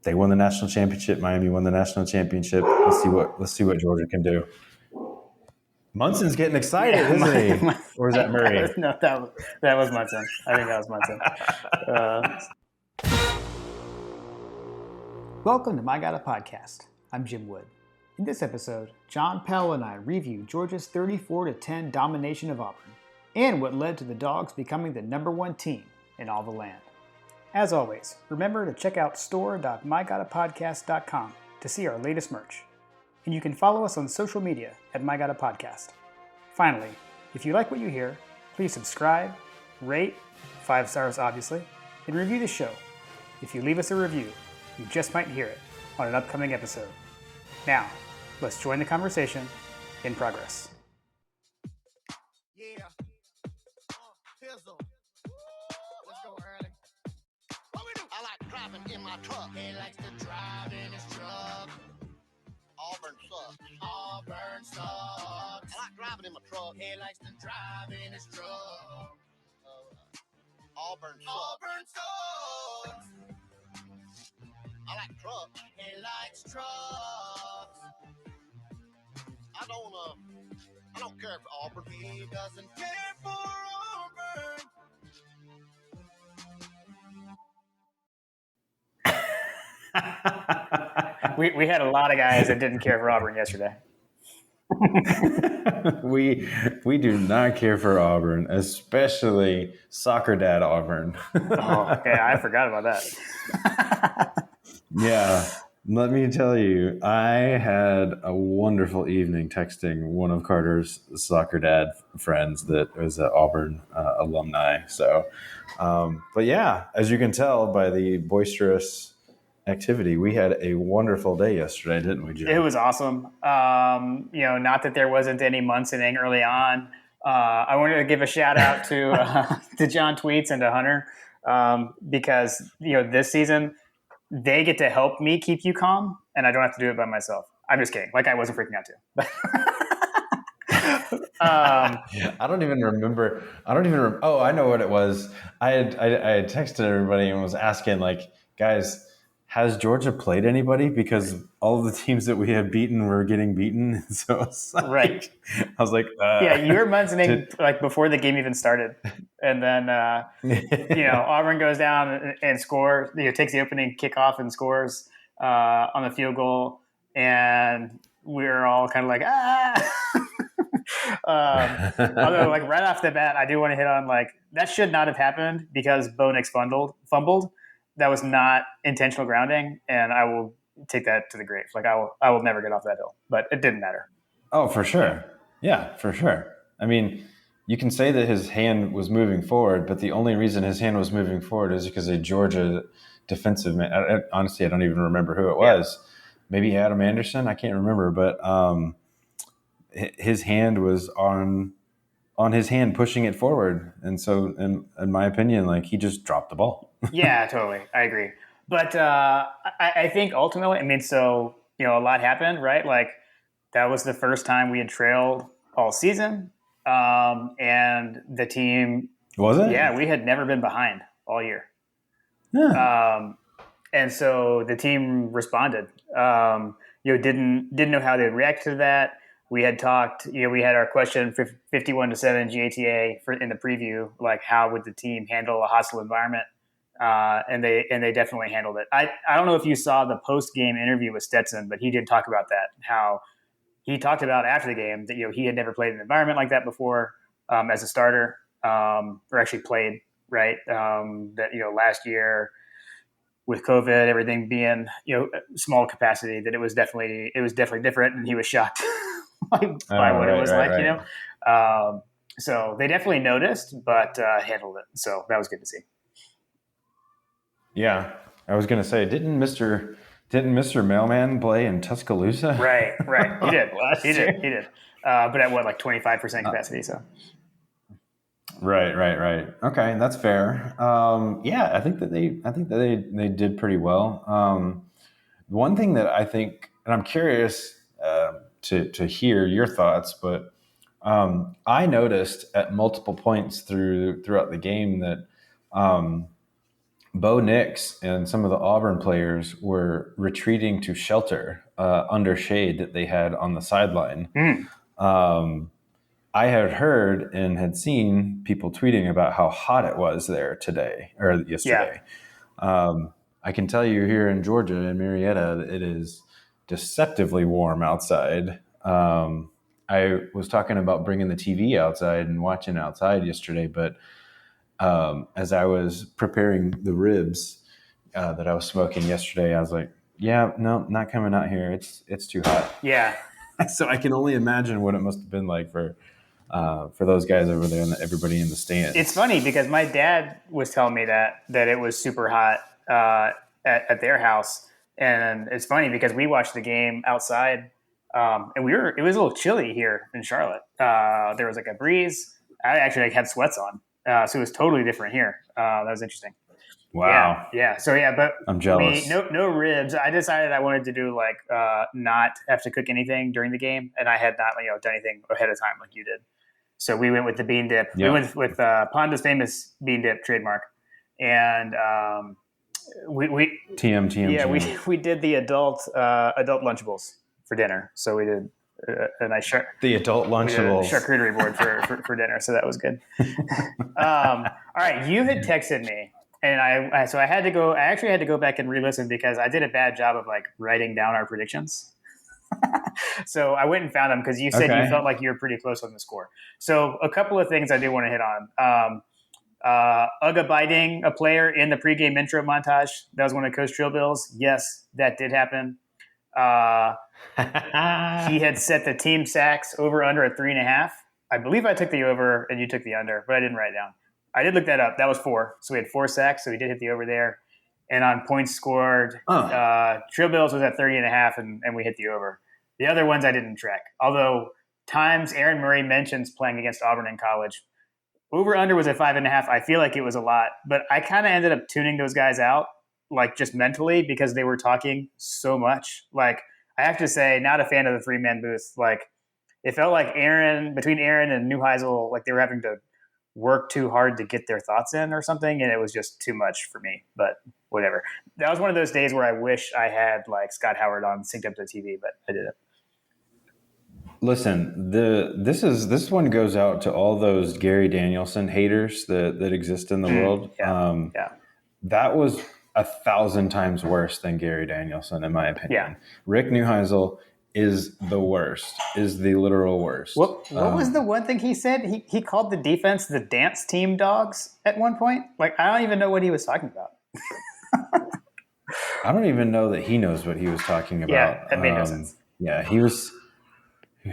They won the national championship. Miami won the national championship. Let's see what Georgia can do. Munson's getting excited, isn't he? Or is that Murray? That was Munson. I think that was Munson. Welcome to My Gotta Podcast. I'm Jim Wood. In this episode, John Powell and I review Georgia's 34-10 domination of Auburn and what led to the Dogs becoming the #1 team in all the land. As always, remember to check out store.mygottapodcast.com to see our latest merch. And you can follow us on social media at MyGottaPodcast. Finally, if you like what you hear, please subscribe, rate, 5 stars obviously, and review the show. If you leave us a review, you just might hear it on an upcoming episode. Now, let's join the conversation in progress. Yeah. Pizzle. Let's go early. What we do? I like driving in my truck. He likes to drive in his truck. Auburn sucks. Auburn sucks. I like driving in my truck. He likes to drive in his truck. Auburn sucks. Auburn sucks. I like trucks. He likes trucks. I don't care for Auburn. He doesn't care for Auburn. We had a lot of guys that didn't care for Auburn yesterday. we do not care for Auburn, especially soccer dad Auburn. Oh, yeah, I forgot about that. Yeah, let me tell you, I had a wonderful evening texting one of Carter's soccer dad friends that was an Auburn alumni. So, but yeah, as you can tell by the boisterous activity, we had a wonderful day yesterday, didn't we, Jim? It was awesome. Not that there wasn't any Munsoning early on. I wanted to give a shout out to John Tweets and to Hunter because this season they get to help me keep you calm, and I don't have to do it by myself. I'm just kidding. Like I wasn't freaking out too. I don't even remember. Oh, I know what it was. I had texted everybody and was asking, like, guys, has Georgia played anybody? Because all of the teams that we had beaten were getting beaten. So it's like, right. I was like, yeah, you were munsoning like before the game even started, and then Auburn goes down and scores. Takes the opening kickoff and scores on the field goal, and we're all kind of like although, like right off the bat, I do want to hit on like that should not have happened because Bo Nix fumbled. That was not intentional grounding, and I will take that to the grave. Like I will never get off that hill, but it didn't matter. Oh, for sure. Yeah, for sure. I mean, you can say that his hand was moving forward, but the only reason his hand was moving forward is because a Georgia defensive man. Honestly, I don't even remember who it was. Yeah. Maybe Adam Anderson. I can't remember, but his hand was on his hand pushing it forward. And so in my opinion, like he just dropped the ball. Yeah, totally. I agree. But I think ultimately, a lot happened, right? Like that was the first time we had trailed all season. And the team. Was it? Yeah, we had never been behind all year. Yeah. And so the team responded. Didn't know how they'd react to that. We had talked, we had our question 51-7 GATA in the preview, like how would the team handle a hostile environment? And they definitely handled it. I don't know if you saw the post-game interview with Stetson, but he did talk about that, how he talked about after the game that, he had never played in an environment like that before as a starter or actually played, right? Last year with COVID, everything being, small capacity, that it was definitely different, and he was shocked. by what it was like. So they definitely noticed, but handled it. So that was good to see. Yeah, I was gonna say, didn't Mr. Mailman play in Tuscaloosa? Right. He did. He did. But at what, like 25% capacity? So. Right. Okay, that's fair. Yeah, I think that they did pretty well. One thing that I think, and I'm curious to hear your thoughts, but I noticed at multiple points throughout the game that Bo Nix and some of the Auburn players were retreating to shelter under shade that they had on the sideline. Um, I had heard and had seen people tweeting about how hot it was there today or yesterday. I can tell you here in Georgia, in Marietta, it is deceptively warm outside. I was talking about bringing the TV outside and watching outside yesterday, but as I was preparing the ribs that I was smoking yesterday, I was like, "Yeah, no, not coming out here. It's too hot." Yeah. So I can only imagine what it must have been like for those guys over there and everybody in the stands. It's funny because my dad was telling me that it was super hot at their house, and it's funny because we watched the game outside, and it was a little chilly here in Charlotte. There was like a breeze. I actually had sweats on, so it was totally different here. That was interesting. Wow. Yeah. So but I'm jealous. No ribs. I decided I wanted to do like not have to cook anything during the game, and I had not done anything ahead of time like you did. So we went with the bean dip. Yep. We went with Panda's famous bean dip trademark, and we TM. Yeah, we did the adult Lunchables for dinner. So we did a nice the adult Lunchables charcuterie board for dinner. So that was good. All right, you had texted me, and I had to go. I actually had to go back and re-listen because I did a bad job of like writing down our predictions. So I went and found them because you said you felt like you were pretty close on the score. So a couple of things I do want to hit on. Uga biting a player in the pregame intro montage. That was one of Coach Trillbill's. Yes, that did happen. He had set the team sacks over under at 3.5. I believe I took the over and you took the under, but I didn't write it down. I did look that up. That was 4. So we had 4 sacks. So we did hit the over there. And on points scored, Trillbill's was at 30.5 and we hit the over. The other ones I didn't track. Although times Aaron Murray mentions playing against Auburn in college. Over under was at 5.5. I feel like it was a lot, but I kind of ended up tuning those guys out, like just mentally, because they were talking so much. Like I have to say, not a fan of the 3-man booth. Like it felt like between Aaron and Neuheisel, like they were having to work too hard to get their thoughts in or something, and it was just too much for me. But whatever. That was one of those days where I wish I had like Scott Howard on synced up to the TV, but I didn't. Listen, this one goes out to all those Gary Danielson haters that exist in the world. That was 1,000 times worse than Gary Danielson, in my opinion. Yeah. Rick Neuheisel is the worst, is the literal worst. What was the one thing he said? He called the defense the dance team dogs at one point. Like I don't even know what he was talking about. I don't even know that he knows what he was talking about. Yeah, that made no sense. Yeah, he was.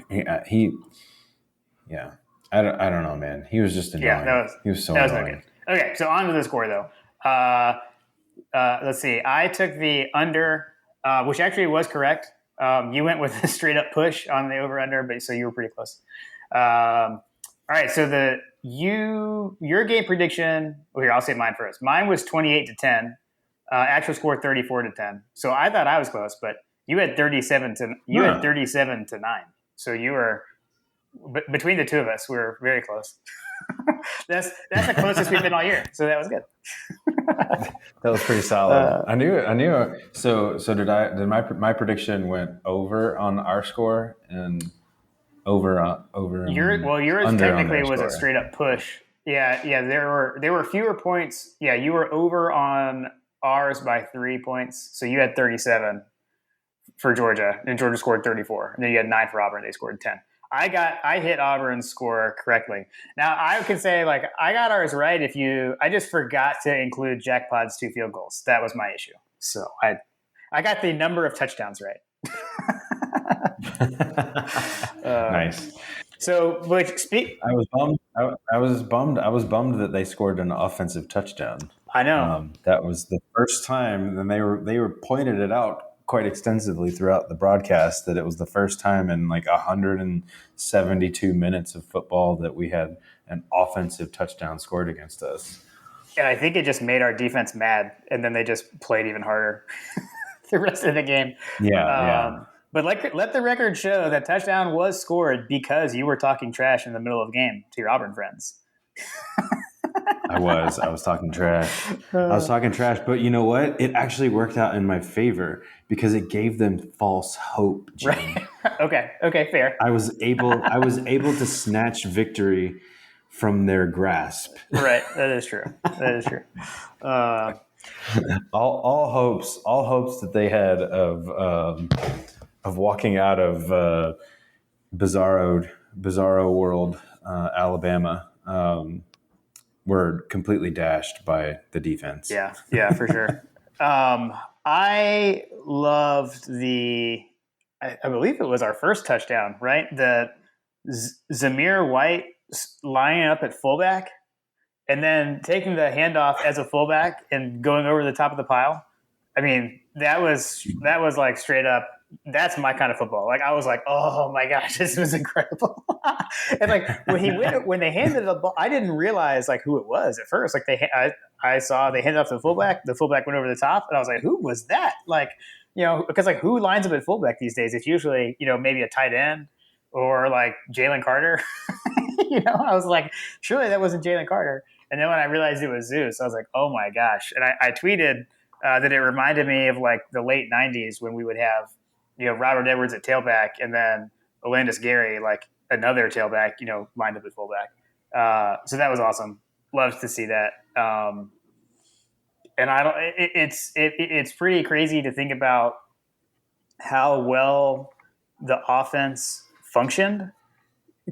Yeah, I don't know, man. He was just annoying. Yeah, he was so annoying. Okay, so on to the score though. Let's see. I took the under, which actually was correct. You went with a straight up push on the over under, but so you were pretty close. All right, so your game prediction. Well, here I'll say mine first. Mine was 28-10. Actual score 34-10. So I thought I was close, but you had 37 to 9. So you were between the two of us. We were very close. That's the closest we've been all year. So that was good. That was pretty solid. I knew it. So did my prediction went over on our score and over. Yours technically was a straight up push. Yeah. There were fewer points. Yeah, you were over on ours by 3 points. So you had 37 for Georgia, and Georgia scored 34. And then you had 9 for Auburn. They scored 10. I hit Auburn's score correctly. Now I can say like I got ours right. I just forgot to include Jack Pod's 2 field goals. That was my issue. So I got the number of touchdowns right. Nice. So, I was bummed. I was bummed that they scored an offensive touchdown. I know that was the first time, and they were pointed it out quite extensively throughout the broadcast that it was the first time in like 172 minutes of football that we had an offensive touchdown scored against us. And I think it just made our defense mad, and then they just played even harder the rest of the game. Yeah. But let the record show that touchdown was scored because you were talking trash in the middle of the game to your Auburn friends. I was talking trash. I was talking trash, but you know what? It actually worked out in my favor because it gave them false hope, Gene. Right. Okay, fair. I was able to snatch victory from their grasp. Right, that is true. All hopes that they had of walking out of Bizarro World, Alabama, were completely dashed by the defense. Yeah, for sure. I loved I believe it was our first touchdown, right? The Zamir White lining up at fullback and then taking the handoff as a fullback and going over the top of the pile. I mean, that was like straight up. That's my kind of football. Like I was like, oh my gosh, this was incredible. And like when they handed the ball, I didn't realize like who it was at first. Like I saw they handed off to the fullback went over the top, and I was like, who was that? Like, because like who lines up at fullback these days? It's usually maybe a tight end or like Jalen Carter. I was like, surely that wasn't Jalen Carter. And then when I realized it was Zeus, I was like, oh my gosh. And I tweeted that it reminded me of like the late 90s when we would have, Robert Edwards at tailback and then Olandis Gary, like another tailback, lined up at fullback. So that was awesome. Loved to see that. And it's pretty crazy to think about how well the offense functioned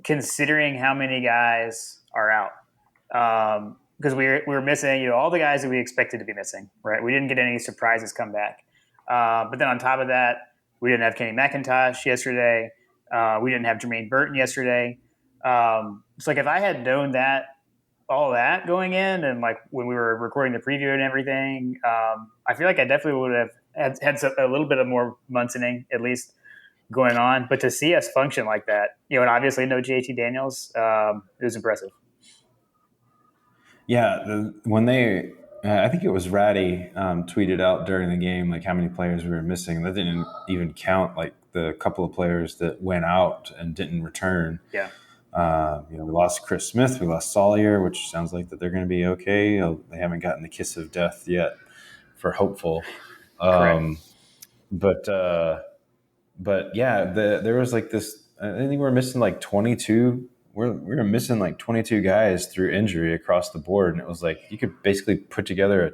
considering how many guys are out. Because we were missing, all the guys that we expected to be missing, right? We didn't get any surprises come back. But then on top of that, we didn't have Kenny McIntosh yesterday. We didn't have Jermaine Burton yesterday. It's like if I had known all that going in and like when we were recording the preview and everything, I feel like I definitely would have had a little bit of more muncening at least going on. But to see us function like that, and obviously no JT Daniels, it was impressive. Yeah, when they, I think it was Ratty tweeted out during the game like how many players we were missing. That didn't even count like the couple of players that went out and didn't return. Yeah. We lost Chris Smith, we lost Sawyer, which sounds like that they're going to be okay. They haven't gotten the kiss of death yet for hopeful. But yeah, there was like this. I think we were missing like 22. We were missing like 22 guys through injury across the board, and it was like you could basically put together an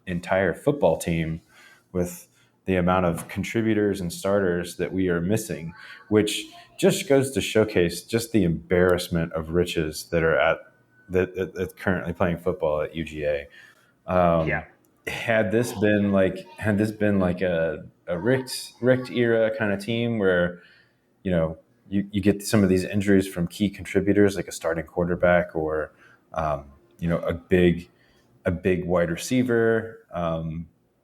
entire football team with the amount of contributors and starters that we are missing, which just goes to showcase just the embarrassment of riches that are that's currently playing football at UGA. Had this been like a Richt era kind of team where you get some of these injuries from key contributors like a starting quarterback or a big wide receiver,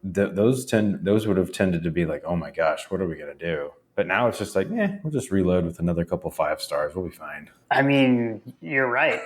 those would have tended to be like, oh my gosh, what are we gonna do? But now it's just like, we'll just reload with another couple 5 stars. We'll be fine. I mean, you're right?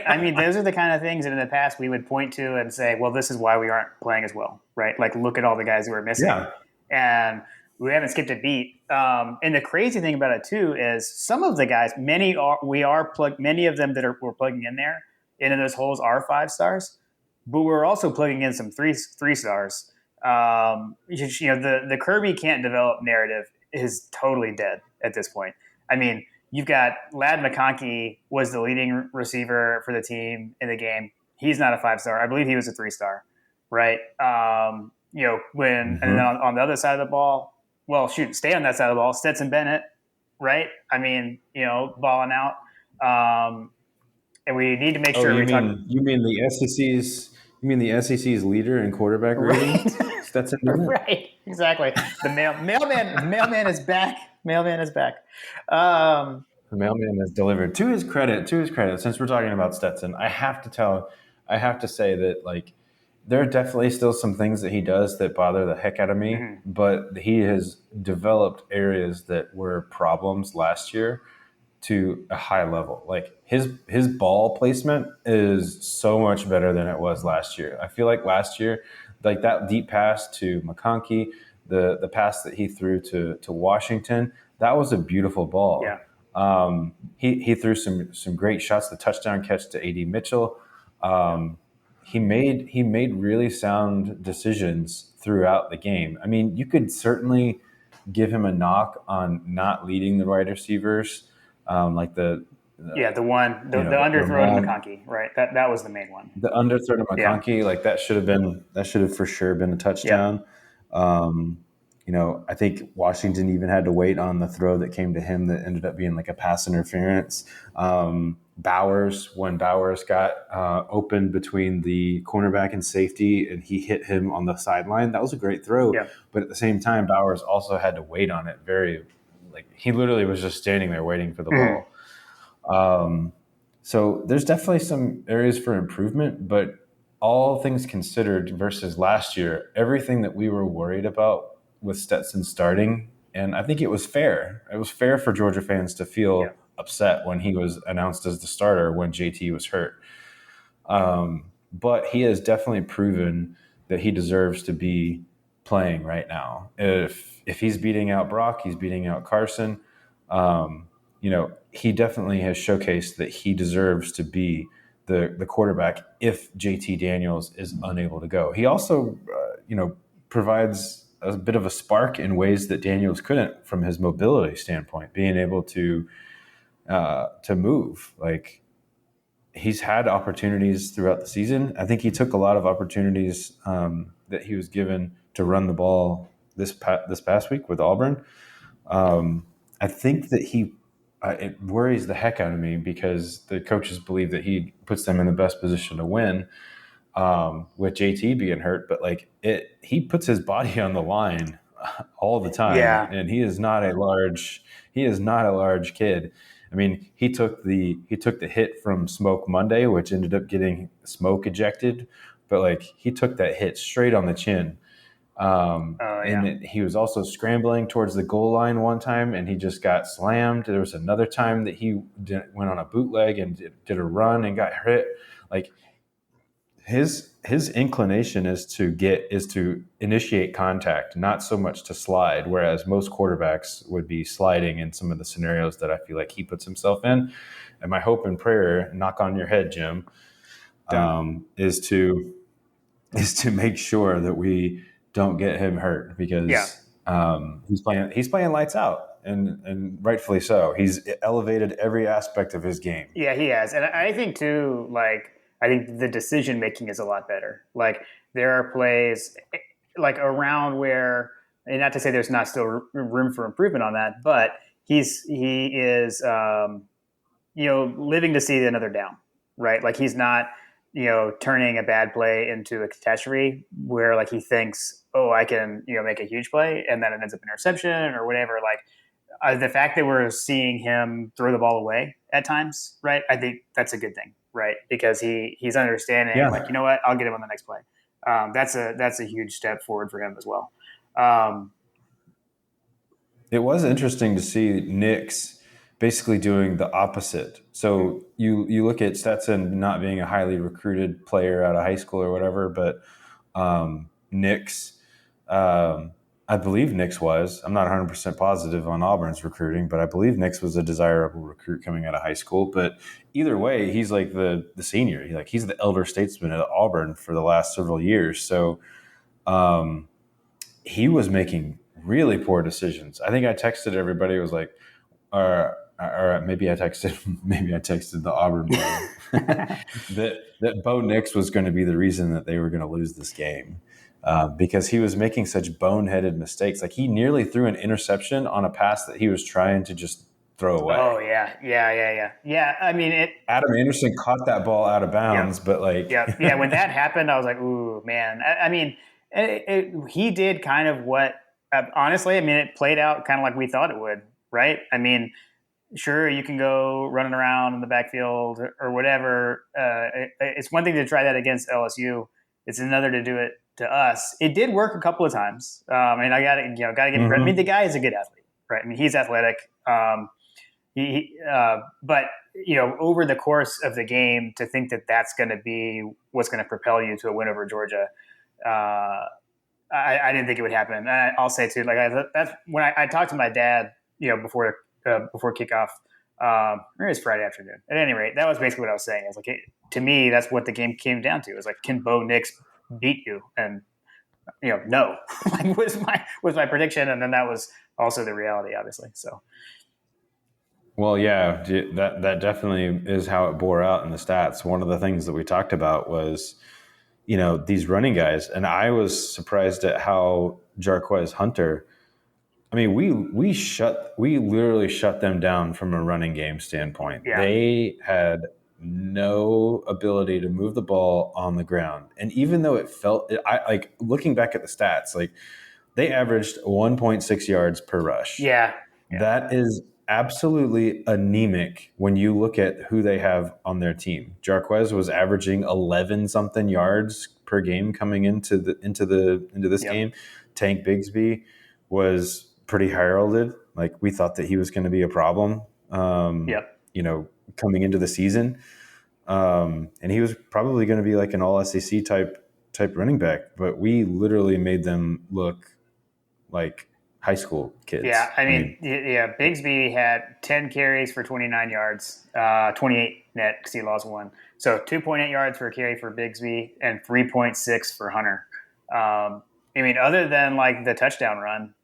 I mean, those are the kind of things that in the past we would point to and say, well, this is why we aren't playing as well, right? Like, look at all the guys who are missing. Yeah. And we haven't skipped a beat. And the crazy thing about it, too, is some of the guys, many of them that we're plugging in there, into those holes are 5 stars, but we're also plugging in some 3 stars. The Kirby can't develop narrative is totally dead at this point. I mean, you've got Ladd McConkey was the leading receiver for the team in the game. He's not a 5-star. I believe he was a 3-star, right? And then on the other side of the ball, stay on that side of the ball. Stetson Bennett, right? I mean, balling out. And we need to make sure you mean the SEC's leader in quarterback rating? Stetson Bennett? Right, exactly. The mailman is back. Mailman is back. The mailman has delivered. To his credit, since we're talking about Stetson, I have to say that like there are definitely still some things that he does that bother the heck out of me, but he has developed areas that were problems last year to a high level. Like his ball placement is so much better than it was last year. I feel like last year, like that deep pass to McConkey, the pass that he threw to Washington, that was a beautiful ball. Yeah. He threw some great shots. The touchdown catch to A.D. Mitchell. he made really sound decisions throughout the game. I mean, you could certainly give him a knock on not leading the wide receivers, like the the underthrow to long McConkey, right? That was the main one. the underthrow to Yeah. McConkey, like that should have for sure been a Yeah. touchdown. Um, I think Washington even had to wait on the throw that came to him that ended up being like a pass interference. When Bowers got open between the cornerback and safety, and he hit him on the sideline, that was a great throw. Yeah. But at the same time, Bowers also had to wait on it. He literally was just standing there waiting for the Mhm. ball. So there's definitely some areas for improvement, but all things considered versus last year, everything that we were worried about with Stetson starting, and I think it was fair. It was fair for Georgia fans to Yeah. feel upset when he was announced as the starter when JT was hurt. But he has definitely proven that he deserves to be playing right now. If he's beating out Brock, he's beating out Carson. He definitely has showcased that he deserves to be the quarterback if JT Daniels is unable to go. He also, provides a bit of a spark in ways that Daniels couldn't from his mobility standpoint, being able to move. Like, he's had opportunities throughout the season. I think he took a lot of opportunities that he was given to run the ball this past week with Auburn. I think that it worries the heck out of me because the coaches believe that he puts them in the best position to win with JT being hurt. But he puts his body on the line all the time, Yeah. and he is not a large kid. I mean, he took the hit from Smoke Monday, which ended up getting Smoke ejected, but he took that hit straight on the chin. Oh yeah. And he was also scrambling towards the goal line one time, and he just got slammed. There was another time that he went on a bootleg and did a run and got hit. Like, his inclination is to initiate contact, not so much to slide. Whereas most quarterbacks would be sliding in some of the scenarios that I feel like he puts himself in. And my hope and prayer, knock on your head, Jim, is to make sure that we don't get him hurt Yeah. because he's playing lights out, and rightfully so. He's elevated every aspect of his game. Yeah, he has. And I think too, I think the decision making is a lot better. Like, there are plays around where, and not to say there's not still room for improvement on that, but he is living to see another down, right? Like, he's not, turning a bad play into a catastrophe where he thinks, oh, I can, make a huge play, and then it ends up interception or whatever. The fact that we're seeing him throw the ball away at times, right? I think that's a good thing, right? Because he's understanding, Yeah. you know what, I'll get him on the next play. That's a huge step forward for him as well. Um, It was interesting to see Knicks basically doing the opposite. So you look at Stetson not being a highly recruited player out of high school or whatever, but Knicks, I believe Knicks was. I'm not 100% positive on Auburn's recruiting, but I believe Knicks was a desirable recruit coming out of high school. But either way, he's like the senior. He's the elder statesman at Auburn for the last several years. So he was making really poor decisions. I think I texted everybody. It was like, or maybe I texted the Auburn player that Bo Nix was going to be the reason that they were going to lose this game because he was making such boneheaded mistakes. Like, he nearly threw an interception on a pass that he was trying to just throw away. Oh yeah. I mean, Adam Anderson caught that ball out of bounds, but yeah. When that happened, I was like, ooh, man. I mean, he did kind of what, honestly, I mean, it played out kind of like we thought it would, right? I mean, sure, you can go running around in the backfield or whatever. It's one thing to try that against LSU. It's another to do it to us. It did work a couple of times. And I got to give him credit. I mean, the guy is a good athlete, right? I mean, he's athletic. But over the course of the game, to think that that's going to be what's going to propel you to a win over Georgia, I didn't think it would happen. And I'll say too, that's when I talked to my dad, before kickoff Or it was Friday afternoon. At any rate, that was basically what I was saying. It's like to me, that's what the game came down to. It was like, can Bo Nix beat you? And no, like was my prediction, and then that was also the reality, obviously. So, Well, yeah, that definitely is how it bore out in the stats. One of the things that we talked about was, these running guys, and I was surprised at how Jarquez Hunter. I mean, we literally shut them down from a running game standpoint. yeah, They had no ability to move the ball on the ground, and even though I like looking back at the stats, like they averaged 1.6 yards per rush. yeah. That is absolutely anemic when you look at who they have on their team. Jarquez was averaging 11 something yards per game coming into this Yep. game. Tank Bigsby was pretty heralded. Like we thought that he was going to be a problem. Yep. Coming into the season, and he was probably going to be like an all SEC type running back. But we literally made them look like high school kids. Yeah, I mean, Bigsby had 10 carries for 29 yards, 28 net because he lost one. So 2.8 yards per carry for Bigsby and 3.6 for Hunter. I mean, other than like the touchdown run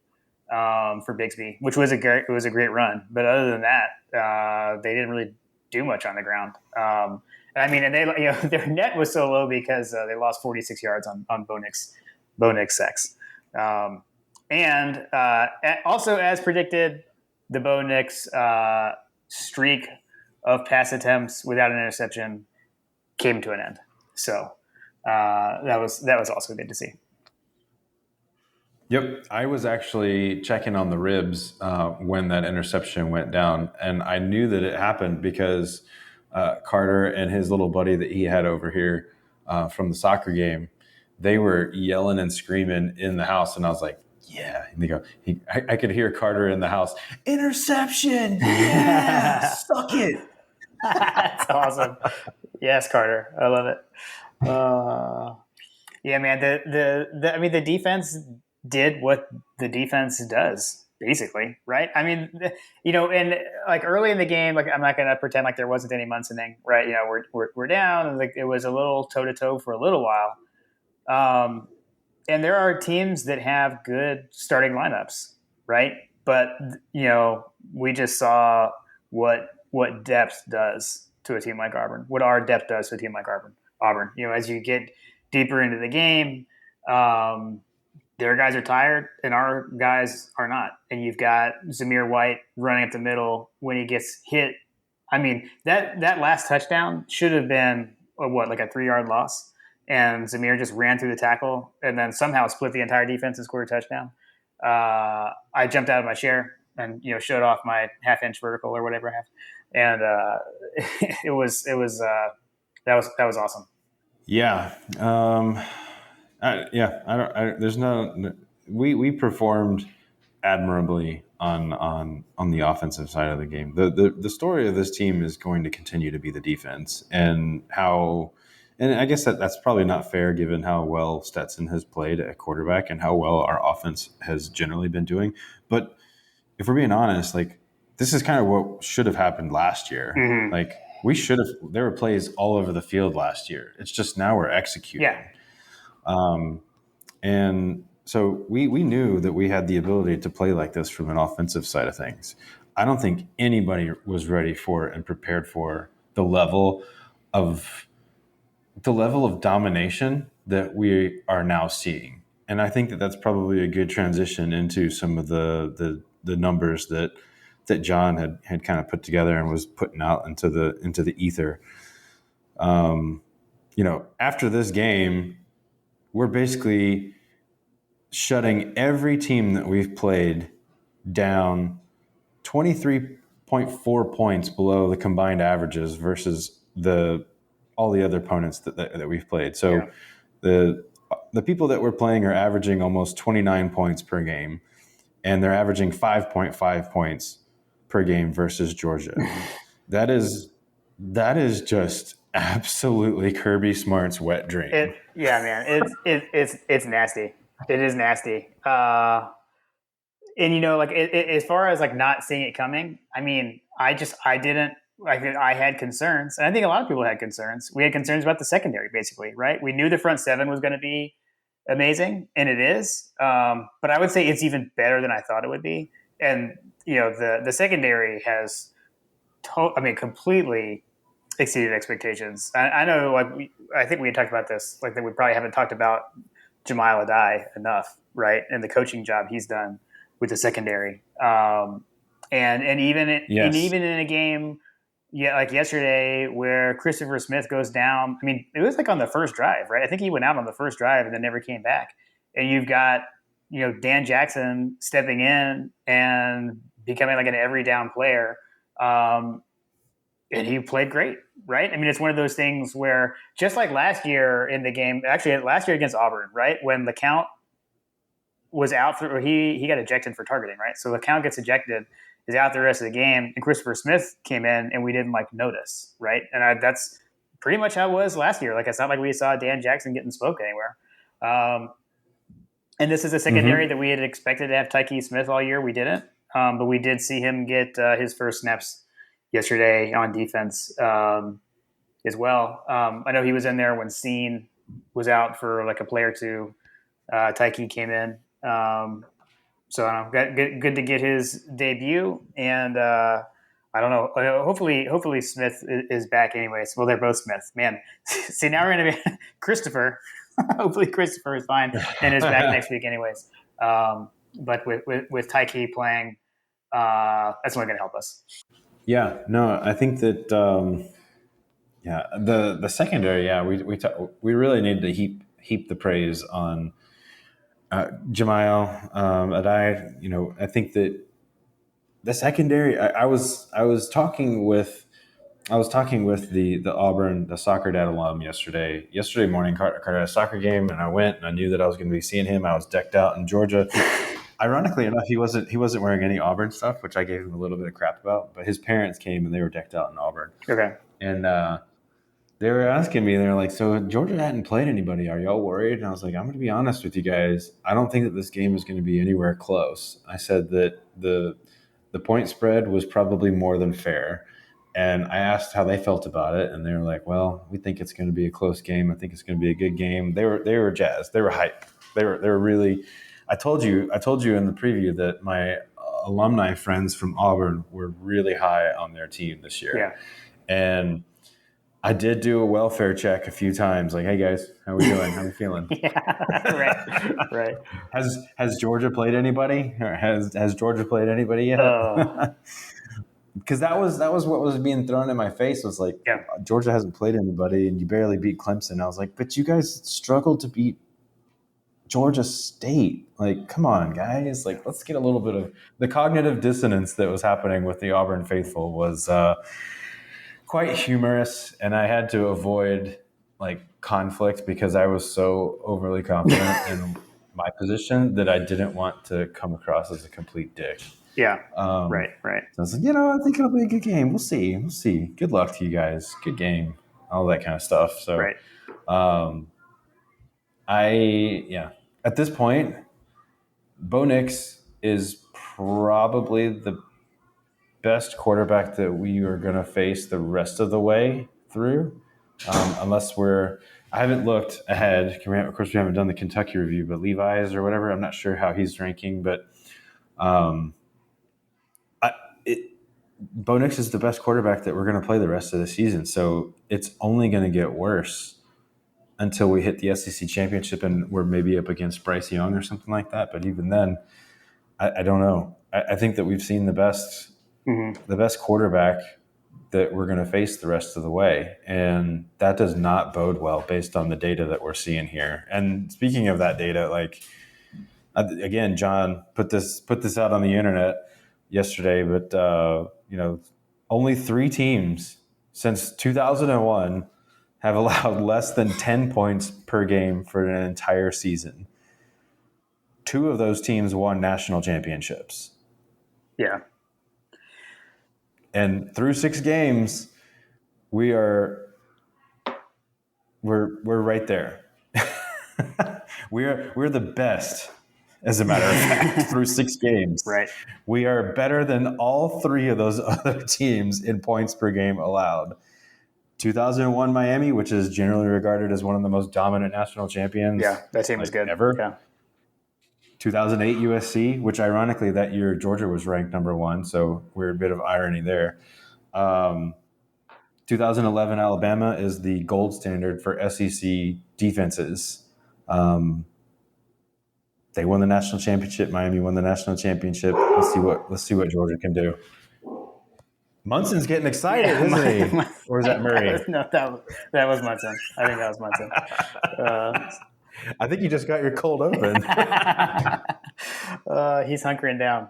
for Bigsby, which was a great run, but other than that, they didn't really do much on the ground. I mean, and they their net was so low because they lost 46 yards on Bo Nix sacks. And also, as predicted, the Bo Nix streak of pass attempts without an interception came to an end. So that was also good to see. Yep, I was actually checking on the ribs when that interception went down, and I knew that it happened because Carter and his little buddy that he had over here from the soccer game, they were yelling and screaming in the house, and I was like, yeah. And they go, I could hear Carter in the house, interception, yeah, suck it. That's awesome. Yes, Carter, I love it. Yeah, man. I mean, the defense did what the defense does, basically, right? I mean, and like early in the game, like I'm not going to pretend like there wasn't any Munsoning, right? We're down, and like it was a little toe to toe for a little while. And there are teams that have good starting lineups, right? But we just saw what depth does to a team like Auburn. What our depth does to a team like Auburn. As you get deeper into the game, their guys are tired and our guys are not. And you've got Zamir White running up the middle when he gets hit. I mean, that last touchdown should have been like a 3-yard loss. And Zamir just ran through the tackle and then somehow split the entire defense and scored a touchdown. I jumped out of my chair and showed off my half-inch vertical or whatever I have, and it was that was awesome. Yeah, we performed admirably on the offensive side of the game. The story of this team is going to continue to be the defense and how. And I guess that's probably not fair given how well Stetson has played at quarterback and how well our offense has generally been doing. But if we're being honest, like this is kind of what should have happened last year. Mm-hmm. Like there were plays all over the field last year. It's just now we're executing. Yeah. And so we knew that we had the ability to play like this from an offensive side of things. I don't think anybody was ready for and prepared for the level of domination that we are now seeing. And I think that that's probably a good transition into some of the numbers that John had kind of put together and was putting out into the ether. After this game, we're basically shutting every team that we've played down 23.4 points below the combined averages versus all the other opponents that we've played. So the people that we're playing are averaging almost 29 points per game, and they're averaging 5.5 points per game versus Georgia. That is just absolutely Kirby Smart's wet dream. Man, it's nasty. It is nasty. And like as far as like not seeing it coming, I mean, I had concerns, and I think a lot of people had concerns. We had concerns about the secondary, basically, right? We knew the front seven was going to be amazing, and it is. But I would say it's even better than I thought it would be. And the secondary has, completely exceeded expectations. I know, I think we had talked about this, like that we probably haven't talked about Jamal Adai enough, right? And the coaching job he's done with the secondary. And Yes. even in a game, yeah, like yesterday where Christopher Smith goes down. I mean, it was like on the first drive, right? I think he went out on the first drive and then never came back. And you've got Dan Jackson stepping in and becoming like an every down player. And he played great, right? I mean, it's one of those things where just like last year in the game, actually last year against Auburn, right, when LeCount was out for, or he got ejected for targeting, right? So LeCount gets ejected, is out the rest of the game, and Christopher Smith came in, and we didn't like notice, right? And that's pretty much how it was last year. Like it's not like we saw Dan Jackson getting spoke anywhere. And this is a secondary that we had expected to have Tyke Smith all year. We didn't, but we did see him get his first snaps yesterday on defense as well. I know he was in there when Steen was out for like a play or two. Tyke came in. So I don't know, good to get his debut. And I don't know. Hopefully Smith is back anyways. Well, they're both Smith. Man, see, now we're going to be Christopher. Hopefully Christopher is fine and is back next week anyways. But with Tyke playing, that's only going to help us. Yeah, no, I think that the secondary, we really need to heap the praise on Jamal Adai. I think that the secondary. I was talking with the Auburn, the Soccer Dad alum yesterday morning. Carter had a soccer game, and I went, and I knew that I was going to be seeing him. I was decked out in Georgia. Ironically enough, he wasn't wearing any Auburn stuff, which I gave him a little bit of crap about. But his parents came, and they were decked out in Auburn. Okay. And they were asking me, they're like, "So Georgia hadn't played anybody. Are y'all worried?" And I was like, "I'm going to be honest with you guys. I don't think that this game is going to be anywhere close." I said that the point spread was probably more than fair. And I asked how they felt about it, and they were like, "Well, we think it's going to be a close game. I think it's going to be a good game." They were jazzed. They were hyped. They were really. I told you in the preview that my alumni friends from Auburn were really high on their team this year. Yeah. And I did do a welfare check a few times, like, "Hey guys, how we doing? How we feeling?" Yeah, right. Has Georgia played anybody? Or has Georgia played anybody yet? Because that was what was being thrown in my face was like, Yeah. Georgia hasn't played anybody, and you barely beat Clemson. I was like, but you guys struggled to beat Georgia State. Like, come on, guys. Like, let's get a little bit of the cognitive dissonance that was happening with the Auburn faithful was quite humorous, and I had to avoid like conflict because I was so overly confident in my position that I didn't want to come across as a complete dick. Yeah. Right. So I was like, I think it'll be a good game. We'll see. Good luck to you guys. Good game. All that kind of stuff. So, Right. At this point, Bo Nix is probably the best quarterback that we are going to face the rest of the way through, unless I haven't looked ahead. Of course, we haven't done the Kentucky review, but Levi's or whatever, I'm not sure how he's ranking, but Bo Nix is the best quarterback that we're going to play the rest of the season. So it's only going to get worse until we hit the SEC championship and we're maybe up against Bryce Young or something like that. But even then, I don't know. I think that we've seen the best quarterback that we're going to face the rest of the way. And that does not bode well based on the data that we're seeing here. And speaking of that data, like, again, John put this out on the internet yesterday, but only 3 teams since 2001 have allowed less than 10 points per game for an entire season. 2 of those teams won national championships. Yeah. And through 6 games, we're right there. We're the best as a matter of fact, through 6 games. Right. We are better than all 3 of those other teams in points per game allowed. 2001 Miami, which is generally regarded as one of the most dominant national champions that team was good. ever. Yeah. 2008 USC, which ironically that year Georgia was ranked number 1, so we're a bit of irony there. 2011 Alabama is the gold standard for SEC defenses. They won the national championship. Miami won the national championship. Let's see what Georgia can do. Munson's getting excited, isn't he? Or is that Murray? No, that was Munson. I think that was Munson. I think you just got your cold open. He's hunkering down.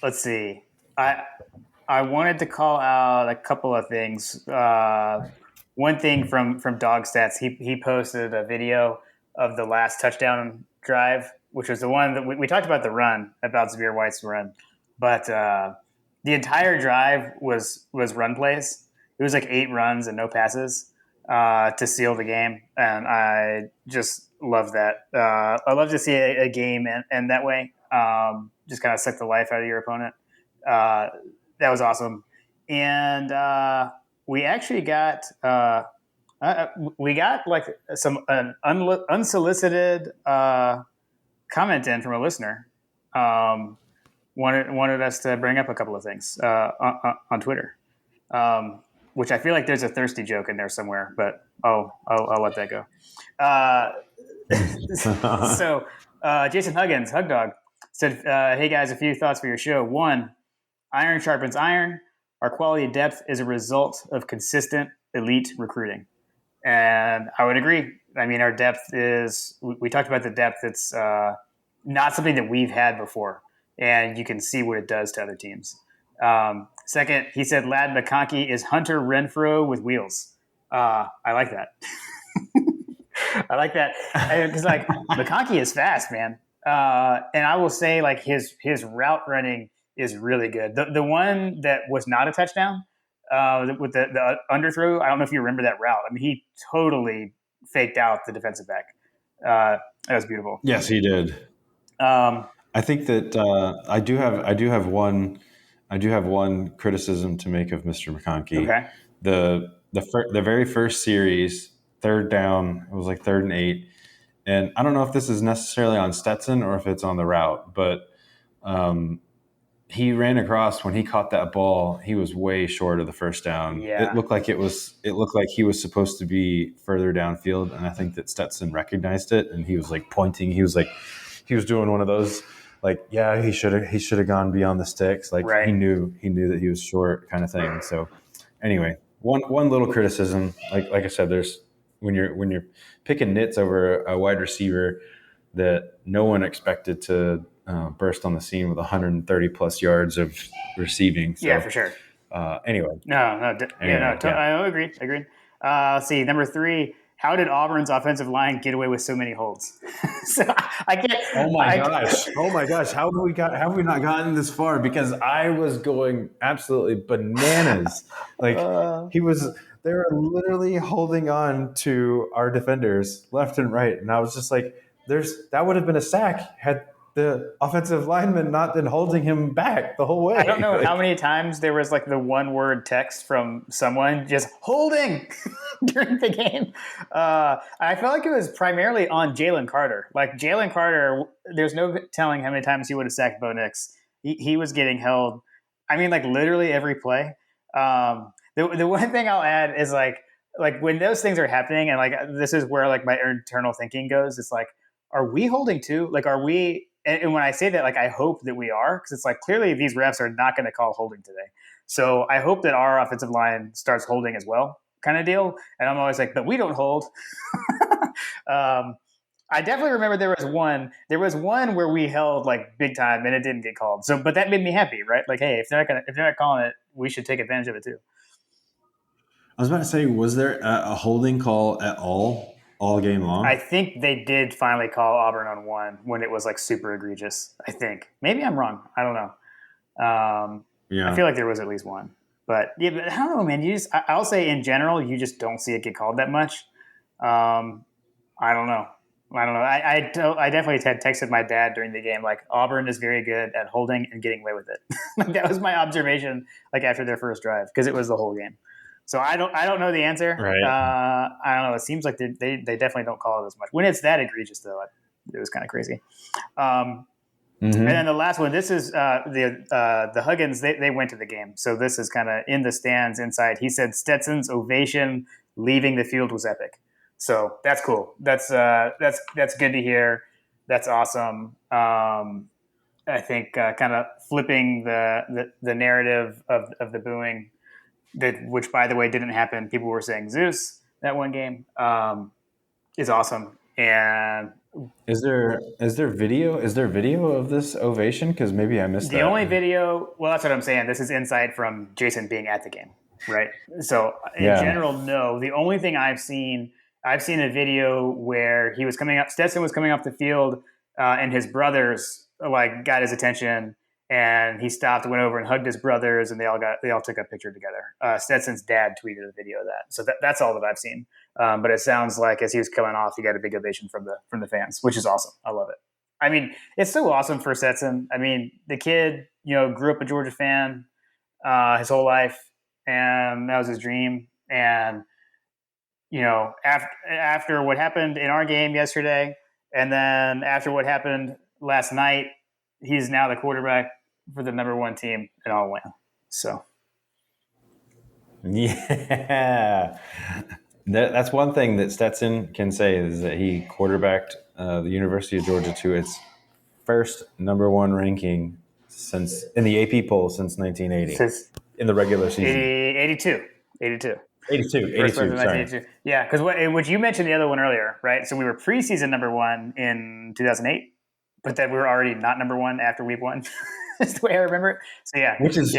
Let's see. I wanted to call out a couple of things. One thing from Dawgs Stats, he posted a video of the last touchdown drive, which was the one that we talked about the run, about Zamir White's run, but the entire drive was run plays. It was like 8 runs and no passes to seal the game, and I just love that. I love to see a game end that way. Just kind of suck the life out of your opponent. That was awesome, and we actually got like an unsolicited comment in from a listener. Wanted us to bring up a couple of things on Twitter, which I feel like there's a thirsty joke in there somewhere, but I'll let that go. So Jason Huggins, Hug Dog, said, "Hey guys, a few thoughts for your show. 1, iron sharpens iron. Our quality depth is a result of consistent elite recruiting." And I would agree. I mean, our depth is, we talked about the depth. It's not something that we've had before, and you can see what it does to other teams. Second, he said, Lad McConkey is Hunter Renfrow with wheels. I like that. I like that. Because, like, McConkey is fast, man. And I will say, like, his route running is really good. The one that was not a touchdown, with the underthrow, I don't know if you remember that route. I mean, he totally faked out the defensive back. That was beautiful. Yes, he did. I think that I do have one criticism to make of Mr. McConkey. Okay. The very first series, 3rd down, it was like 3rd and 8, and I don't know if this is necessarily on Stetson or if it's on the route, but he ran across, when he caught that ball, he was way short of the first down. Yeah. It looked like he was supposed to be further downfield, and I think that Stetson recognized it, and he was like pointing. He was doing one of those, like, yeah, he should have gone beyond the sticks. Like, right. he knew that he was short, kind of thing. So anyway, one little criticism, like I said, there's when you're picking nits over a wide receiver that no one expected to burst on the scene with 130 plus yards of receiving. So, yeah, for sure. Anyway. I agree. Let's see, number 3. How did Auburn's offensive line get away with so many holds? So I get. Oh my gosh! How have we not gotten this far? Because I was going absolutely bananas. Like they were literally holding on to our defenders left and right, and I was just like, that would have been a sack had the offensive lineman not been holding him back the whole way. I don't know how many times there was like the one word text from someone just holding during the game. I felt like it was primarily on Jalen Carter. Like Jalen Carter, there's no telling how many times he would have sacked Bo Nix. He was getting held. I mean, like literally every play. The one thing I'll add is like when those things are happening, and like this is where like my internal thinking goes. It's like, are we holding too? Like, are we? And when I say that, like, I hope that we are, because it's like clearly these refs are not going to call holding today. So I hope that our offensive line starts holding as well, kind of deal. And I'm always like, but we don't hold. I definitely remember there was one where we held like big time and it didn't get called. So, but that made me happy, right? Like, hey, if they're not calling it, we should take advantage of it too. I was about to say, was there a holding call at all game long? I think they did finally call Auburn on one when it was like super egregious. I think maybe I'm wrong. I don't know. Yeah, I feel like there was at least one, but yeah, but I don't know, man. I'll say in general, you just don't see it get called that much. I don't know. I definitely had texted my dad during the game, like, Auburn is very good at holding and getting away with it. Like, that was my observation, like, after their first drive, because it was the whole game. So I don't know the answer. Right. I don't know. It seems like they definitely don't call it as much. When it's that egregious, though, it was kind of crazy. And then the last one, this is the Huggins. They went to the game, so this is kind of in the stands inside. He said Stetson's ovation leaving the field was epic. So that's cool. That's good to hear. That's awesome. I think kind of flipping the narrative of the booing, which by the way didn't happen. People were saying Zeus that one game, is awesome. And Is there video? Is there video of this ovation? Because maybe I missed the that. only video, well, that's what I'm saying. This is insight from Jason being at the game, right? So in general, no. The only thing I've seen a video where he was coming up, Stetson was coming off the field, and his brothers like got his attention, and he stopped, went over and hugged his brothers, and they all took a picture together. Stetson's dad tweeted a video of that, so that's all that I've seen. But it sounds like as he was coming off, he got a big ovation from the fans, which is awesome. I love it. I mean, it's so awesome for Stetson. I mean, the kid, grew up a Georgia fan his whole life, and that was his dream. And after what happened in our game yesterday, and then after what happened last night, he's now the quarterback for the number one team in all Atlanta. So, yeah, that's one thing that Stetson can say is that he quarterbacked the University of Georgia to its first number one ranking since in the AP poll since 1980 in the regular season. 82. 82, sorry. Yeah, because what you mentioned the other one earlier, right? So we were preseason number one in 2008, but then we were already not number one after week one. That's the way I remember it. So yeah, which is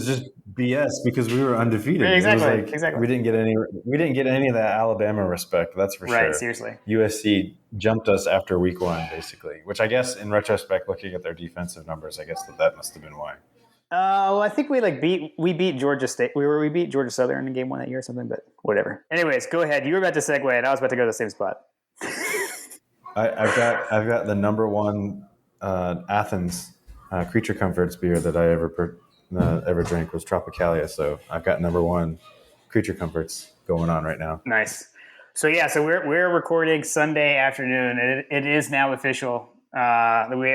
just BS because we were undefeated. Exactly. We didn't get any of that Alabama respect. That's for sure. Right, seriously. USC jumped us after week one, basically. Which I guess, in retrospect, looking at their defensive numbers, I guess that must have been why. Well, I think we beat Georgia State. We beat Georgia Southern in game one that year or something, but whatever. Anyways, go ahead. You were about to segue, and I was about to go to the same spot. I've got the number one Athens Creature Comforts beer that I ever drank was Tropicalia. So I've got number one Creature Comforts going on right now. Nice. So we're recording Sunday afternoon. It is now official. We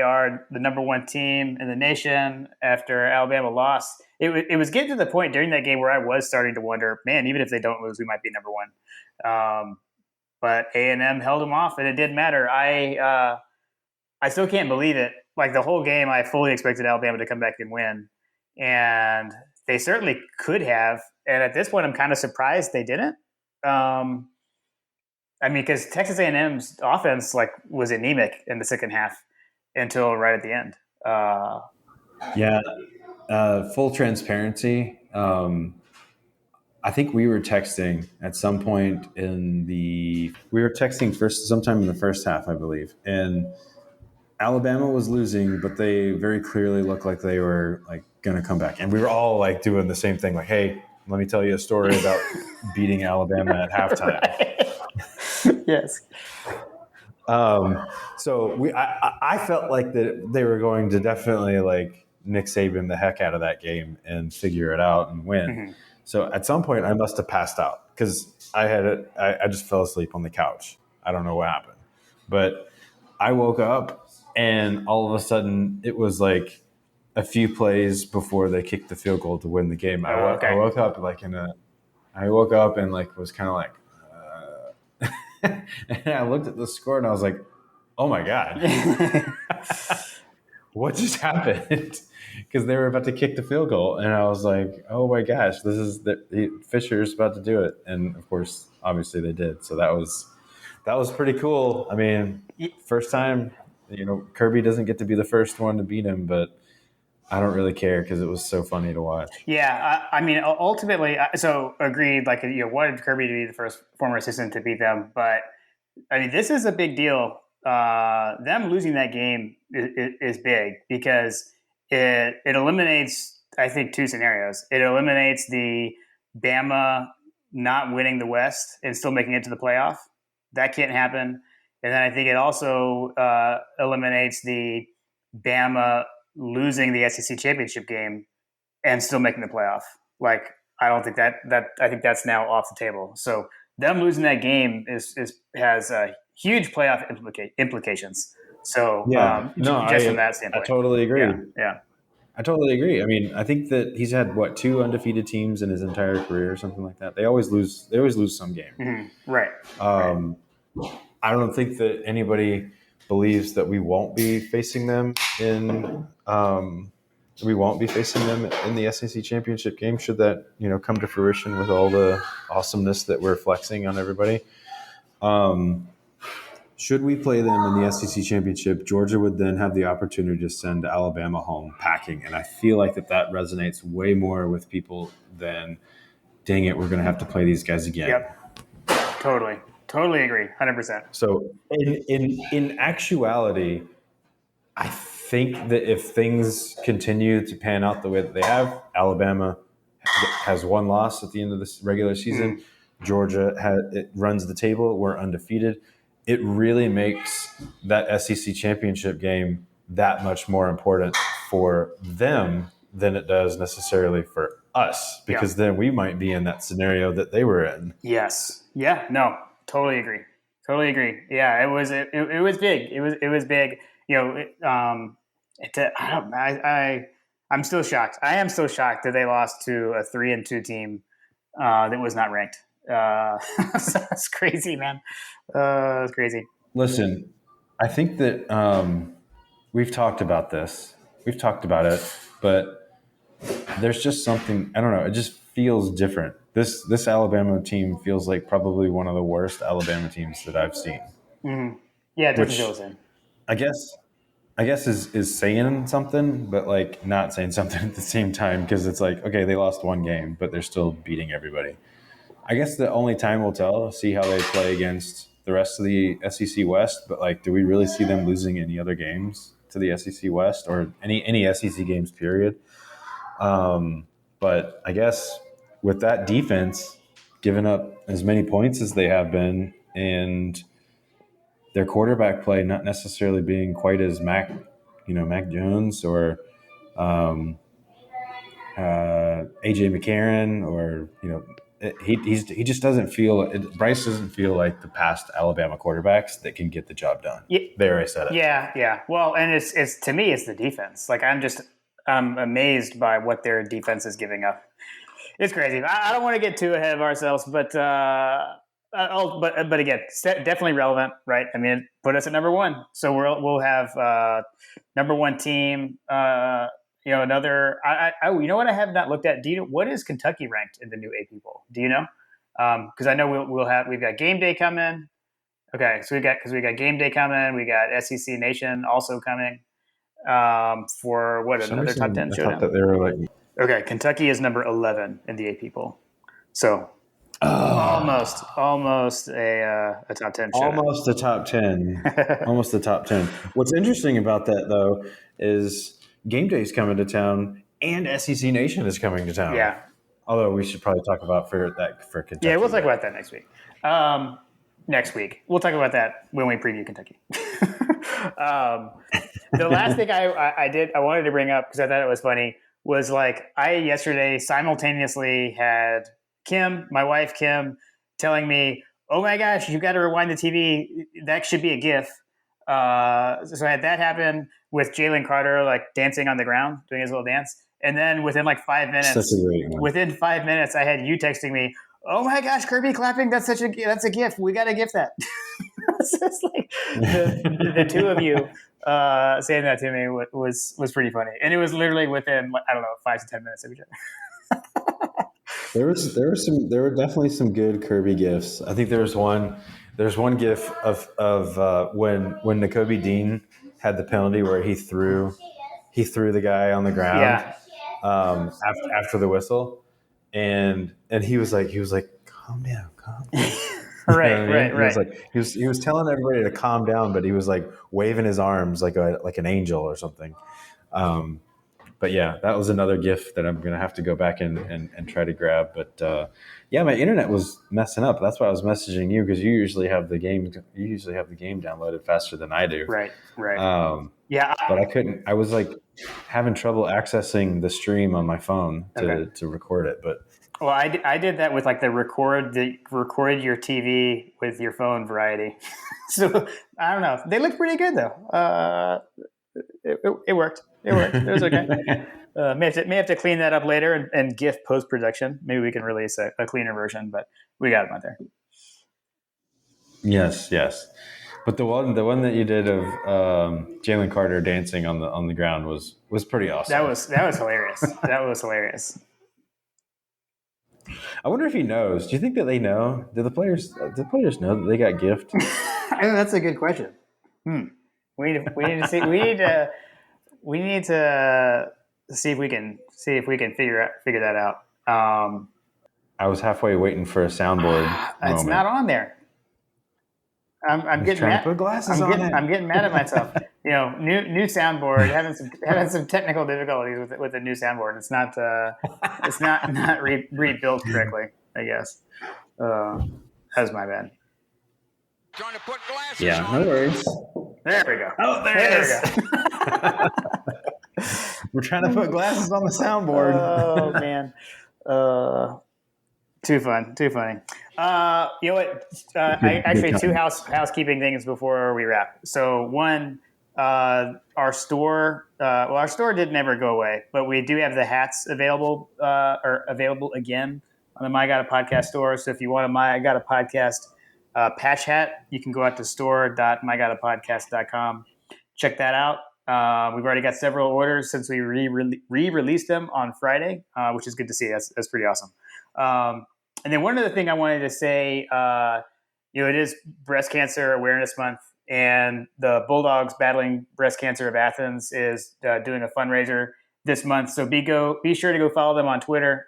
are the number one team in the nation after Alabama lost. It was getting to the point during that game where I was starting to wonder, man, even if they don't lose, we might be number one. But A&M held them off, and it didn't matter. I still can't believe it. Like the whole game, I fully expected Alabama to come back and win, and they certainly could have. And at this point, I'm kind of surprised they didn't. Because Texas A&M's offense was anemic in the second half until right at the end. Full transparency. I think we were texting at some point sometime in the first half, I believe, and Alabama was losing, but they very clearly looked like they were going to come back, and we were all doing the same thing. Hey, let me tell you a story about beating Alabama at halftime. Yes. So I felt like that they were going to definitely Nick Saban the heck out of that game and figure it out and win. Mm-hmm. So at some point I must have passed out because I just fell asleep on the couch. I don't know what happened, but I woke up and all of a sudden it was a few plays before they kicked the field goal to win the game. I woke up and was kind of and I looked at the score and I was like, oh my God, what just happened? Because they were about to kick the field goal. And I was like, oh my gosh, Fisher's about to do it. And of course, obviously they did. So that was pretty cool. I mean, first time, Kirby doesn't get to be the first one to beat him, but I don't really care because it was so funny to watch. Yeah, ultimately, so agreed. Wanted Kirby to be the first former assistant to beat them, but this is a big deal. Them losing that game is big because it eliminates, I think, two scenarios. It eliminates the Bama not winning the West and still making it to the playoff. That can't happen. And then I think it also eliminates the Bama losing the SEC championship game and still making the playoff. Like, I don't think that I think that's now off the table. So them losing that game has huge playoff implications. So Yeah, no, just from that I standpoint, totally agree. yeah. I totally agree. I mean, I think that he's had what, 2 undefeated teams in his entire career or something like that. They always lose. They always lose some game. Mm-hmm. Right. I don't think that anybody believes that we won't be facing them in the SEC championship game. Should that come to fruition with all the awesomeness that we're flexing on everybody. Should we play them in the SEC championship, Georgia would then have the opportunity to send Alabama home packing. And I feel like that resonates way more with people than, dang it, we're going to have to play these guys again. Yep. Totally agree. 100%. So in actuality, I think that if things continue to pan out the way that they have, Alabama has 1 loss at the end of this regular season. Georgia it runs the table. We're undefeated. It really makes that SEC championship game that much more important for them than it does necessarily for us, because then we might be in that scenario that they were in. Yes. Yeah. No. Totally agree. Yeah. It was big. It was big. I'm still shocked. I am still shocked that they lost to a 3-2 team that was not ranked. That's crazy, man. It's crazy. Listen, I think that we've talked about this. We've talked about it, but there's just something, I don't know, it just feels different. This Alabama team feels like probably one of the worst Alabama teams that I've seen. Mm-hmm. Yeah, it doesn't feel the same. I guess is saying something, but like not saying something at the same time, because it's like, okay, they lost 1 game, but they're still beating everybody. I guess the only time will tell, see how they play against the rest of the SEC West. But like, do we really see them losing any other games to the SEC West or any SEC games, period? But I guess with that defense giving up as many points as they have been, and their quarterback play not necessarily being quite as Mac Jones or AJ McCarron, or he just doesn't feel. Bryce doesn't feel like the past Alabama quarterbacks that can get the job done. Yeah, there, I said it. Yeah. Well, and it's to me, it's the defense. Like, I'm amazed by what their defense is giving up. It's crazy. I don't want to get too ahead of ourselves, but again, definitely relevant, right? I mean, put us at number 1, so we'll have number 1 team. Another. You know what? I have not looked at. Do you know what is Kentucky ranked in the new AP poll? Do you know? Because I know we've got game day coming. Okay, so we got game day coming. We got SEC Nation also coming. For what, another top 10 showdown? I thought that they were like. Okay, Kentucky is number 11 in the AP poll. So almost a top 10 showdown. Almost a top 10. Almost the top 10. What's interesting about that, though, is game day is coming to town and SEC Nation is coming to town. Yeah. Although we should probably talk about for Kentucky. Yeah, we'll talk about that next week. We'll talk about that when we preview Kentucky. The last thing I wanted to bring up, because I thought it was funny, was like, I yesterday simultaneously had my wife Kim, telling me, "Oh my gosh, you got to rewind the TV. That should be a GIF." So I had that happen with Jalen Carter, like dancing on the ground, doing his little dance, and then within like 5 minutes, I had you texting me, "Oh my gosh, Kirby clapping! That's a GIF. We got to GIF that." So it's like the two of you saying that to me was pretty funny, and it was literally within, I don't know, 5 to 10 minutes of each other. There were definitely some good Kirby gifs. I think there's one gif of when Nakobe Dean had the penalty where he threw the guy on the ground after the whistle, and he was like, calm down. Right. He was telling everybody to calm down, but he was like waving his arms like an angel or something. But yeah, that was another gift that I'm gonna have to go back and try to grab. But yeah, my internet was messing up. That's why I was messaging you, because you usually have the game downloaded faster than I do. Right. Yeah, but I couldn't. I was like having trouble accessing the stream on my phone to record it. But well, I did that with like the recorded your TV with your phone variety. So I don't know. They looked pretty good though. It worked. It was okay. May have to clean that up later and GIF post production. Maybe we can release a cleaner version, but we got them out there. Yes. But the one that you did of Jalen Carter dancing on the ground was pretty awesome. That was hilarious. That was hilarious. I wonder if he knows. Do you think that they know? Do the players know that they got gift? I think that's a good question. We need to see. We need to see if we can figure that out. I was halfway waiting for a soundboard. It's not on there. I'm getting mad. To put glasses on it. I'm getting mad at myself. You know, new soundboard, having some technical difficulties with the new soundboard. It's not rebuilt correctly, I guess. That was my bad. Trying to put glasses Yeah, on. no worries. There we go. Oh, there it is. We're trying to put glasses on the soundboard. Oh man. Too funny. You know what? Actually, two housekeeping things before we wrap. So one, our store. Our store did never go away, but we do have the hats available again on the My God Podcast store. So if you want a My God Podcast patch hat, you can go out to store.mygodapodcast.com. Check that out. We've already got several orders since we re-released them on Friday, which is good to see. That's pretty awesome. And then one other thing I wanted to say, it is Breast Cancer Awareness Month, and the Bulldogs Battling Breast Cancer of Athens is doing a fundraiser this month. So be sure to go follow them on Twitter.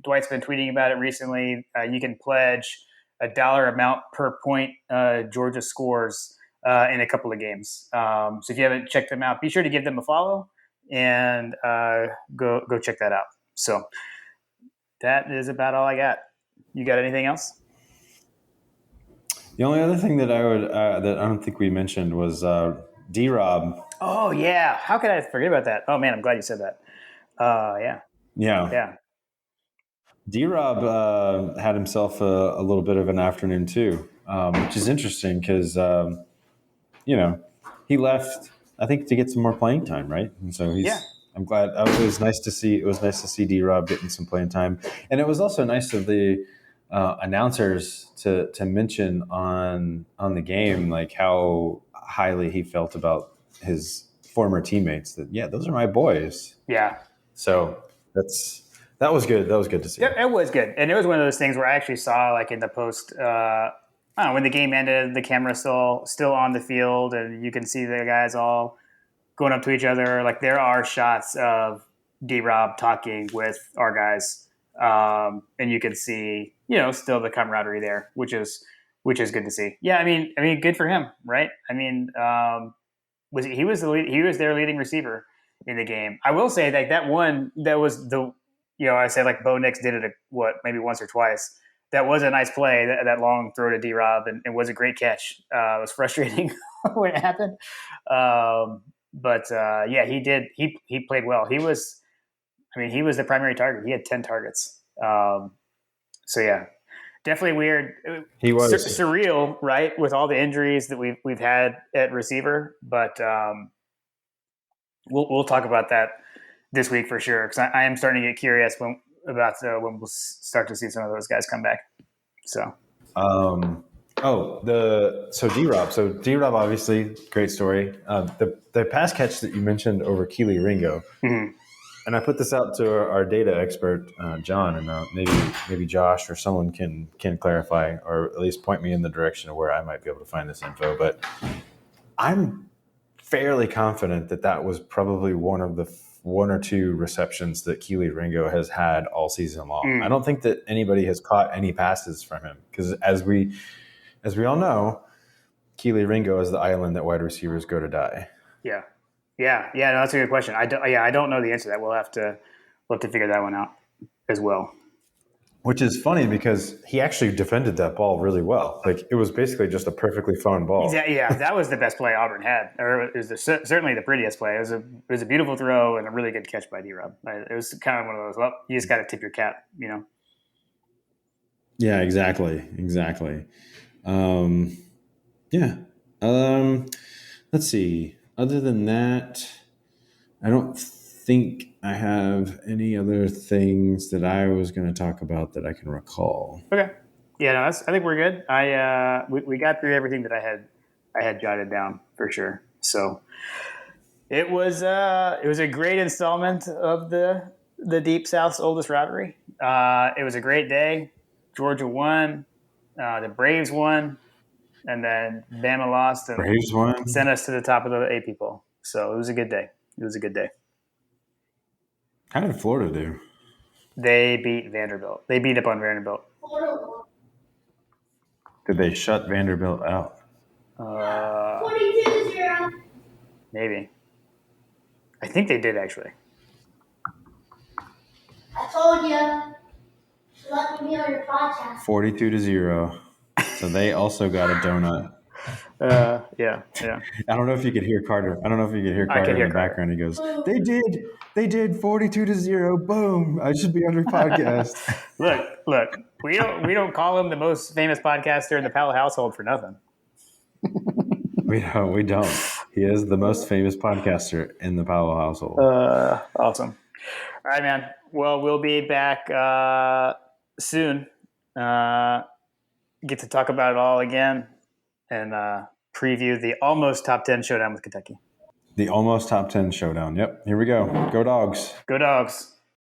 Dwight's been tweeting about it recently. You can pledge $1 amount per point Georgia scores in a couple of games. So if you haven't checked them out, be sure to give them a follow and go check that out. So that is about all I got. You got anything else? The only other thing that I would that I don't think we mentioned was D-Rob. Oh yeah, how could I forget about that? Oh man, I'm glad you said that. Yeah. D-Rob had himself a little bit of an afternoon too, which is interesting because he left, I think, to get some more playing time, right? And so I'm glad. It was nice to see D-Rob getting some playing time, and it was also nice of the announcers to mention on the game like how highly he felt about his former teammates. That those are my boys. Yeah. So that was good. That was good to see. It was good, and it was one of those things where I actually saw like in the post. I don't know, when the game ended, the camera's still on the field, and you can see the guys all going up to each other. Like there are shots of D-Rob talking with our guys, and you can see, still the camaraderie there, which is good to see. Yeah, I mean, good for him, right? I mean, he was their leading receiver in the game. I will say that was the, I said like Bo Nix did it maybe once or twice. That was a nice play, that long throw to D-Rob, and it was a great catch. It was frustrating when it happened. But he did. He played well. He was the primary target. He had 10 targets. So yeah, definitely weird. He was surreal, right? With all the injuries that we've had at receiver, but we'll talk about that this week for sure, because I am starting to get curious when we'll start to see some of those guys come back. So. D-Rob. So D-Rob, obviously, great story. The pass catch that you mentioned over Keely Ringo, and I put this out to our data expert, John, and maybe Josh or someone can clarify or at least point me in the direction of where I might be able to find this info. But I'm fairly confident that was probably one of the one or two receptions that Keely Ringo has had all season long. I don't think that anybody has caught any passes from him because as we all know, Keely Ringo is the island that wide receivers go to die. Yeah. Yeah, no, that's a good question. I don't know the answer to that. We'll have to figure that one out as well. Which is funny because he actually defended that ball really well. Like it was basically just a perfectly thrown ball. Yeah, that was the best play Auburn had, or it was certainly the prettiest play. It was a beautiful throw and a really good catch by D-Rob. It was kind of one of those. Well, you just got to tip your cap, you know. Yeah, exactly. Yeah. Let's see. Other than that, I don't think I have any other things that I was going to talk about that I can recall. Okay. Yeah, no, I think we're good. We got through everything that I had jotted down for sure. So it was a great installment of the Deep South's oldest rivalry. It was a great day. Georgia won. The Braves won, and then Bama lost and Braves won. sent us to the top of the AP poll. So it was a good day. How did Florida do? They beat Vanderbilt. They beat up on Vanderbilt. Did they shut Vanderbilt out? 42-0. Maybe. I think they did actually. I told you. Let me be on your podcast. 42-0. So they also got a donut. Yeah. I don't know if you could hear Carter. I don't know if you could hear Carter in the background. He goes, "They did 42-0. Boom! I should be on your podcast." Look. We don't call him the most famous podcaster in the Powell household for nothing. We don't. He is the most famous podcaster in the Powell household. Awesome. All right, man. Well, we'll be back soon. Get to talk about it all again and preview the almost top 10 showdown with Kentucky. The almost top 10 showdown. Yep. Here we go. Go Dogs. Go Dogs.